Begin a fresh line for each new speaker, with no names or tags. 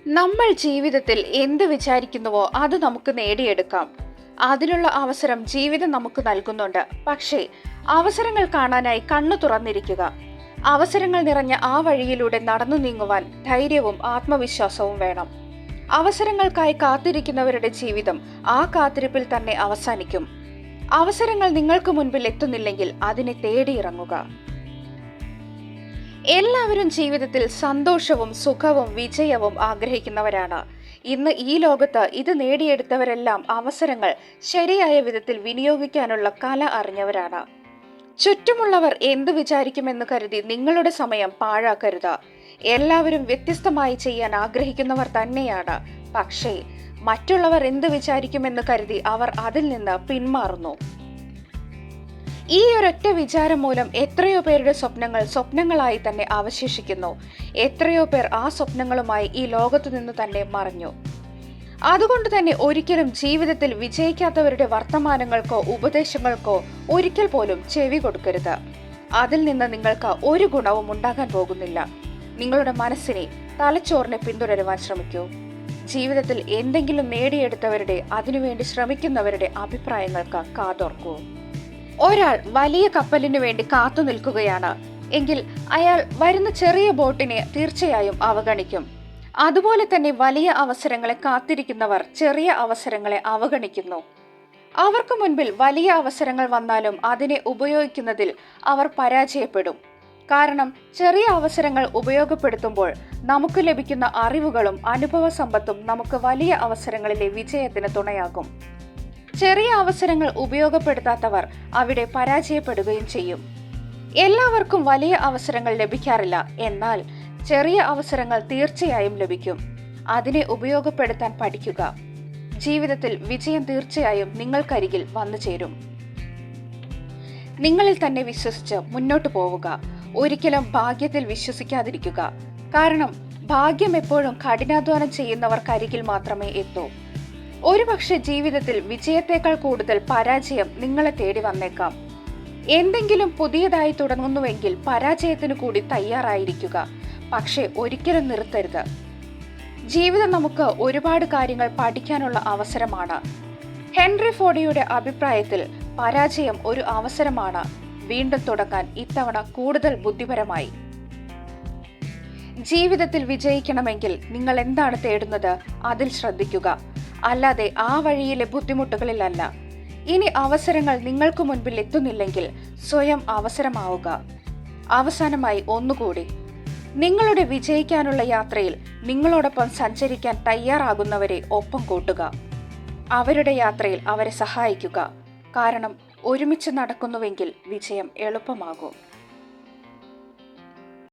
നമ്മൾ ജീവിതത്തിൽ എന്ത് വിചാരിക്കുന്നുവോ അത് നമുക്ക് നേടിയെടുക്കാം. അതിനുള്ള അവസരം ജീവിതം നമുക്ക് നൽകുന്നുണ്ട്. പക്ഷേ അവസരങ്ങൾ കാണാനായി കണ്ണു തുറന്നിരിക്കുക. അവസരങ്ങൾ നിറഞ്ഞ ആ വഴിയിലൂടെ നടന്നു നീങ്ങുവാൻ ധൈര്യവും ആത്മവിശ്വാസവും വേണം. അവസരങ്ങൾക്കായി കാത്തിരിക്കുന്നവരുടെ ജീവിതം ആ കാത്തിരിപ്പിൽ തന്നെ അവസാനിക്കും. അവസരങ്ങൾ നിങ്ങൾക്ക് മുൻപിൽ എത്തുന്നില്ലെങ്കിൽ അതിനെ തേടിയിറങ്ങുക. എല്ലാവരും ജീവിതത്തിൽ സന്തോഷവും സുഖവും വിജയവും ആഗ്രഹിക്കുന്നവരാണ്. ഇന്ന് ഈ ലോകത്ത് ഇത് നേടിയെടുത്തവരെല്ലാം അവസരങ്ങൾ ശരിയായ വിധത്തിൽ വിനിയോഗിക്കാനുള്ള കല അറിഞ്ഞവരാണ്. ചുറ്റുമുള്ളവർ എന്ത് വിചാരിക്കുമെന്ന് കരുതി നിങ്ങളുടെ സമയം പാഴാക്കരുത്. എല്ലാവരും വ്യത്യസ്തമായി ചെയ്യാൻ ആഗ്രഹിക്കുന്നവർ തന്നെയാണ്. പക്ഷേ മറ്റുള്ളവർ എന്ത് വിചാരിക്കുമെന്ന് കരുതി അവർ അതിൽ നിന്ന് പിന്മാറുന്നു. ഈ ഒരൊറ്റ വിചാരം മൂലം എത്രയോ പേരുടെ സ്വപ്നങ്ങൾ സ്വപ്നങ്ങളായി തന്നെ അവശേഷിക്കുന്നു. എത്രയോ പേർ ആ സ്വപ്നങ്ങളുമായി ഈ ലോകത്തു നിന്ന് തന്നെ മറഞ്ഞു. അതുകൊണ്ട് തന്നെ ഒരിക്കലും ജീവിതത്തിൽ വിജയിക്കാത്തവരുടെ വർത്തമാനങ്ങൾക്കോ ഉപദേശങ്ങൾക്കോ ഒരിക്കൽ പോലും ചെവി കൊടുക്കരുത്. അതിൽ നിന്ന് നിങ്ങൾക്ക് ഒരു ഗുണവും ഉണ്ടാകാൻ പോകുന്നില്ല. നിങ്ങളുടെ മനസ്സിനെ തലച്ചോറിനെ പിന്തുടരുവാൻ ശ്രമിക്കൂ. ജീവിതത്തിൽ എന്തെങ്കിലും നേടിയെടുത്തവരുടെ, അതിനുവേണ്ടി ശ്രമിക്കുന്നവരുടെ അഭിപ്രായങ്ങൾക്ക് കാതോർക്കൂ. ഒരാൾ വലിയ കപ്പലിനു വേണ്ടി കാത്തു നിൽക്കുകയാണ് എങ്കിൽ അയാൾ വരുന്ന ചെറിയ ബോട്ടിനെ തീർച്ചയായും അവഗണിക്കും. അതുപോലെ തന്നെ വലിയ അവസരങ്ങളെ കാത്തിരിക്കുന്നവർ ചെറിയ അവസരങ്ങളെ അവഗണിക്കുന്നു. അവർക്ക് മുൻപിൽ വലിയ അവസരങ്ങൾ വന്നാലും അതിനെ ഉപയോഗിക്കുന്നതിൽ അവർ പരാജയപ്പെടും. കാരണം ചെറിയ അവസരങ്ങൾ ഉപയോഗപ്പെടുത്തുമ്പോൾ നമുക്ക് ലഭിക്കുന്ന അറിവുകളും അനുഭവ സമ്പത്തും നമുക്ക് വലിയ അവസരങ്ങളിലെ വിജയത്തിന് തുണയാകും. ചെറിയ അവസരങ്ങൾ ഉപയോഗപ്പെടുത്താത്തവർ അവിടെ പരാജയപ്പെടുകയും ചെയ്യും. എല്ലാവർക്കും വലിയ അവസരങ്ങൾ ലഭിക്കാറില്ല. എന്നാൽ ചെറിയ അവസരങ്ങൾ തീർച്ചയായും ലഭിക്കും. അതിനെ ഉപയോഗപ്പെടുത്താൻ പഠിക്കുക. ജീവിതത്തിൽ വിജയം തീർച്ചയായും നിങ്ങൾക്കരികിൽ വന്നു ചേരും. നിങ്ങളിൽ തന്നെ വിശ്വസിച്ച് മുന്നോട്ട് പോവുക. ഒരിക്കലും ഭാഗ്യത്തിൽ വിശ്വസിക്കാതിരിക്കുക. കാരണം ഭാഗ്യം എപ്പോഴും കഠിനാധ്വാനം ചെയ്യുന്നവർക്കരികിൽ മാത്രമേ എത്തൂ. ഒരുപക്ഷെ ജീവിതത്തിൽ വിജയത്തേക്കാൾ കൂടുതൽ പരാജയം നിങ്ങളെ തേടി വന്നേക്കാം. എന്തെങ്കിലും പുതിയതായി തുടങ്ങുന്നുവെങ്കിൽ പരാജയത്തിനു കൂടി തയ്യാറായിരിക്കുക. പക്ഷെ ഒരിക്കലും നിർത്തരുത്. ജീവിതം നമുക്ക് ഒരുപാട് കാര്യങ്ങൾ പഠിക്കാനുള്ള അവസരമാണ്. ഹെൻറി ഫോർഡിയുടെ അഭിപ്രായത്തിൽ പരാജയം ഒരു അവസരമാണ് വീണ്ടും തുടങ്ങാൻ, ഇത്തവണ കൂടുതൽ ബുദ്ധിപരമായി. ജീവിതത്തിൽ വിജയിക്കണമെങ്കിൽ നിങ്ങൾ എന്താണ് തേടുന്നത് അതിൽ ശ്രദ്ധിക്കുക. അല്ലാതെ ആ വഴിയിലെ ബുദ്ധിമുട്ടുകളിലല്ല. ഇനി അവസരങ്ങൾ നിങ്ങൾക്ക് മുൻപിൽ എത്തുന്നില്ലെങ്കിൽ സ്വയം അവസരമാവുക. അവസാനമായി ഒന്നുകൂടി, നിങ്ങളുടെ വിജയിക്കാനുള്ള യാത്രയിൽ നിങ്ങളോടൊപ്പം സഞ്ചരിക്കാൻ തയ്യാറാകുന്നവരെ ഒപ്പം കൂട്ടുക. അവരുടെ യാത്രയിൽ അവരെ സഹായിക്കുക. കാരണം ഒരുമിച്ച് നടക്കുന്നുവെങ്കിൽ വിജയം എളുപ്പമാകും.